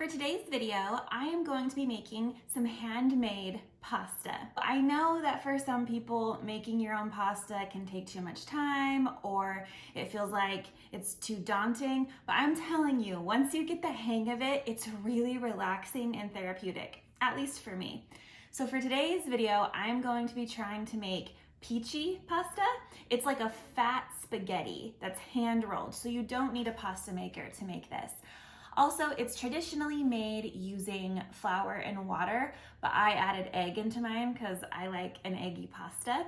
For today's video, I am going to be making some handmade pasta. I know that for some people, making your own pasta can take too much time or it feels like it's too daunting, but I'm telling you, once you get the hang of it, it's really relaxing and therapeutic, at least for me. So for today's video, I'm going to be trying to make pici pasta. It's like a fat spaghetti that's hand rolled, so you don't need a pasta maker to make this. Also, it's traditionally made using flour and water, but I added egg into mine because I like an eggy pasta.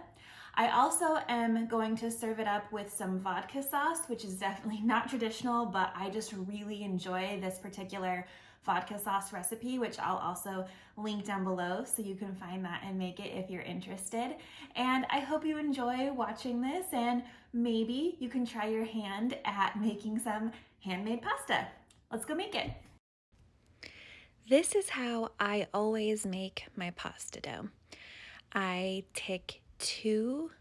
I also am going to serve it up with some vodka sauce, which is definitely not traditional, but I just really enjoy this particular vodka sauce recipe, which I'll also link down below so you can find that and make it if you're interested. And I hope you enjoy watching this and maybe you can try your hand at making some handmade pasta. Let's go make it. This is how I always make my pasta dough. I take 2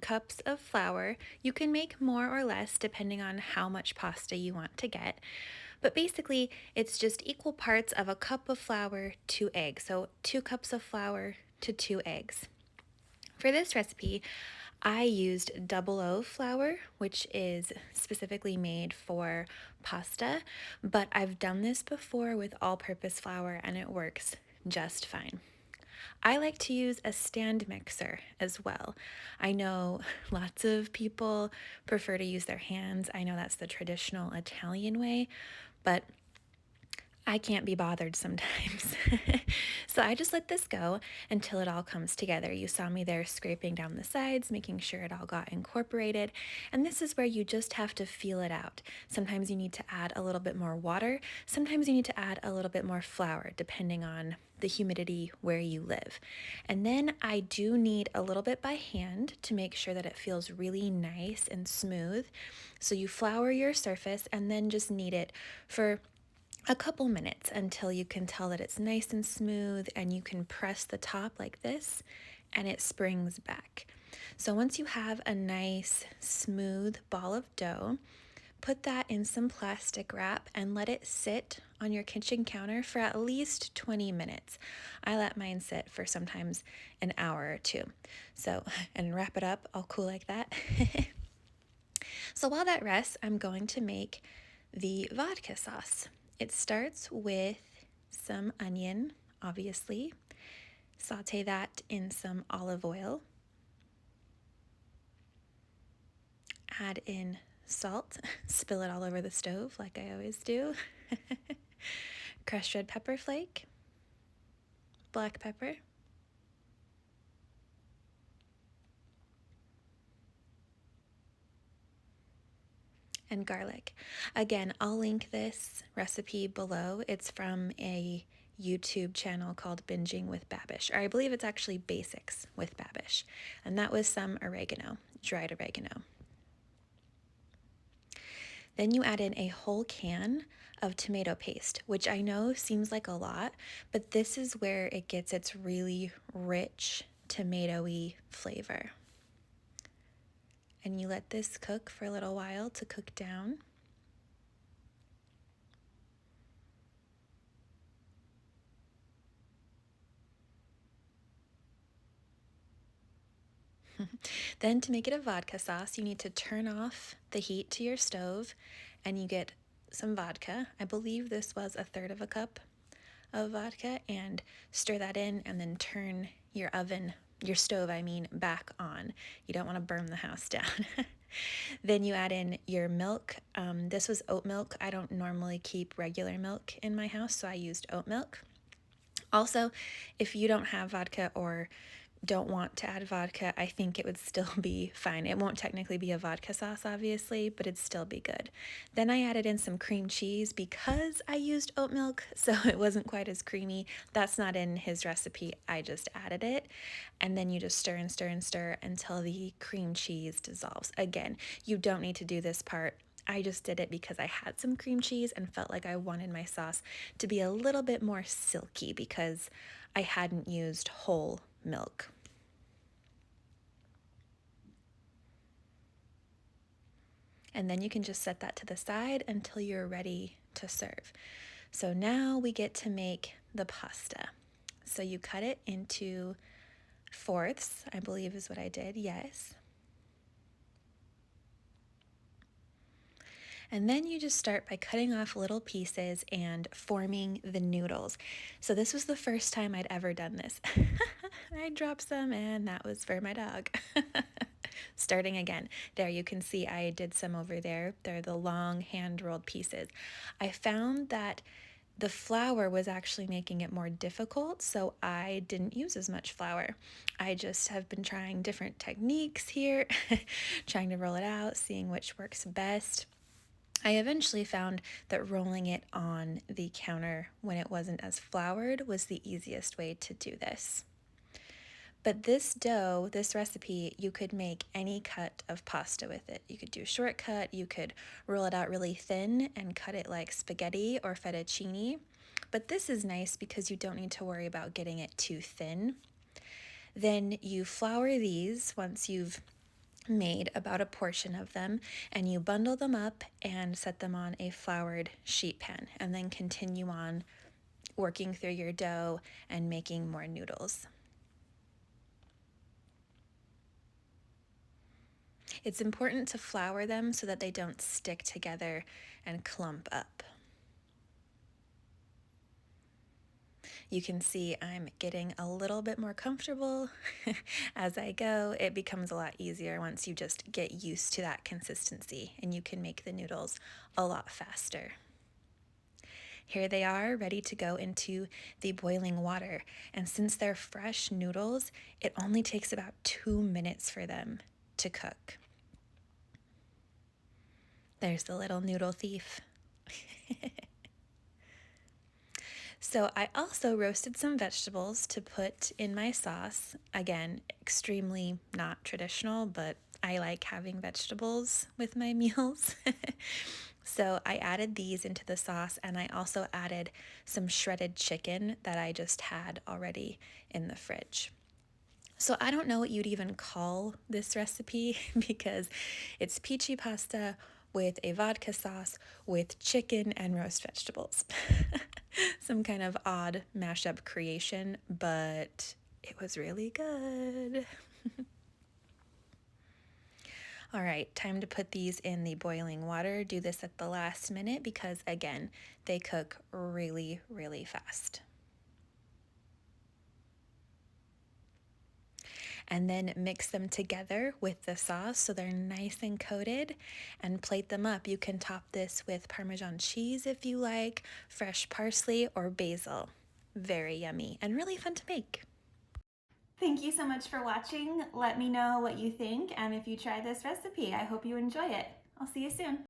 cups of flour. You can make more or less depending on how much pasta you want to get. But basically, it's just equal parts of a cup of flour to eggs. So 2 cups of flour to 2 eggs. For this recipe, I used 00 flour, which is specifically made for pasta, but I've done this before with all-purpose flour and it works just fine. I like to use a stand mixer as well. I know lots of people prefer to use their hands. I know that's the traditional Italian way, but I can't be bothered sometimes. So I just let this go until it all comes together. You saw me there scraping down the sides, making sure it all got incorporated. And this is where you just have to feel it out. Sometimes you need to add a little bit more water. Sometimes you need to add a little bit more flour, depending on the humidity where you live. And then I do need a little bit by hand to make sure that it feels really nice and smooth. So you flour your surface and then just knead it for a couple minutes until you can tell that it's nice and smooth, and you can press the top like this and it springs back. So once you have a nice smooth ball of dough, put that in some plastic wrap and let it sit on your kitchen counter for at least 20 minutes. I let mine sit for sometimes an hour or 2. So, and wrap it up all cool like that. So while that rests, I'm going to make the vodka sauce. It starts with some onion, obviously. Saute that in some olive oil. Add in salt. Spill it all over the stove like I always do. Crushed red pepper flake. Black pepper. And garlic. Again, I'll link this recipe below. It's from a YouTube channel called Binging with Babish, or I believe it's actually Basics with Babish. And that was some oregano, dried oregano. Then you add in a whole can of tomato paste, which I know seems like a lot, but this is where it gets its really rich tomatoey flavor. And you let this cook for a little while to cook down. Then to make it a vodka sauce, you need to turn off the heat to your stove and you get some vodka. I believe this was 1/3 of a cup of vodka, and stir that in and then turn your stove, back on. You don't want to burn the house down. Then you add in your milk. This was oat milk. I don't normally keep regular milk in my house, so I used oat milk. Also, if you don't have vodka or don't want to add vodka, I think it would still be fine. It won't technically be a vodka sauce, obviously, but it'd still be good. Then I added in some cream cheese because I used oat milk, so it wasn't quite as creamy. That's not in his recipe. I just added it. And then you just stir and stir and stir until the cream cheese dissolves. Again, you don't need to do this part. I just did it because I had some cream cheese and felt like I wanted my sauce to be a little bit more silky because I hadn't used whole milk. And then you can just set that to the side until you're ready to serve. So now we get to make the pasta. So you cut it into fourths, I believe is what I did, yes. And then you just start by cutting off little pieces and forming the noodles. So this was the first time I'd ever done this. I dropped some and that was for my dog. Starting again. There you can see I did some over there. They're the long hand rolled pieces. I found that the flour was actually making it more difficult, so I didn't use as much flour. I just have been trying different techniques here, trying to roll it out, seeing which works best. I eventually found that rolling it on the counter when it wasn't as floured was the easiest way to do this. But this dough, this recipe, you could make any cut of pasta with it. You could do a shortcut, you could roll it out really thin and cut it like spaghetti or fettuccine. But this is nice because you don't need to worry about getting it too thin. Then you flour these once you've made about a portion of them, and you bundle them up and set them on a floured sheet pan, and then continue on working through your dough and making more noodles. It's important to flour them so that they don't stick together and clump up. You can see I'm getting a little bit more comfortable as I go. It becomes a lot easier once you just get used to that consistency, and you can make the noodles a lot faster. Here they are, ready to go into the boiling water. And since they're fresh noodles, it only takes about 2 minutes for them to cook. There's the little noodle thief. So I also roasted some vegetables to put in my sauce. Again, extremely not traditional, but I like having vegetables with my meals. So I added these into the sauce, and I also added some shredded chicken that I just had already in the fridge. So I don't know what you'd even call this recipe because it's pici pasta with a vodka sauce with chicken and roast vegetables. Some kind of odd mashup creation, but it was really good. All right, time to put these in the boiling water. Do this at the last minute because, again, they cook really, really fast. And then mix them together with the sauce so they're nice and coated, and plate them up. You can top this with Parmesan cheese if you like, fresh parsley, or basil. Very yummy and really fun to make. Thank you so much for watching. Let me know what you think and if you try this recipe. I hope you enjoy it. I'll see you soon.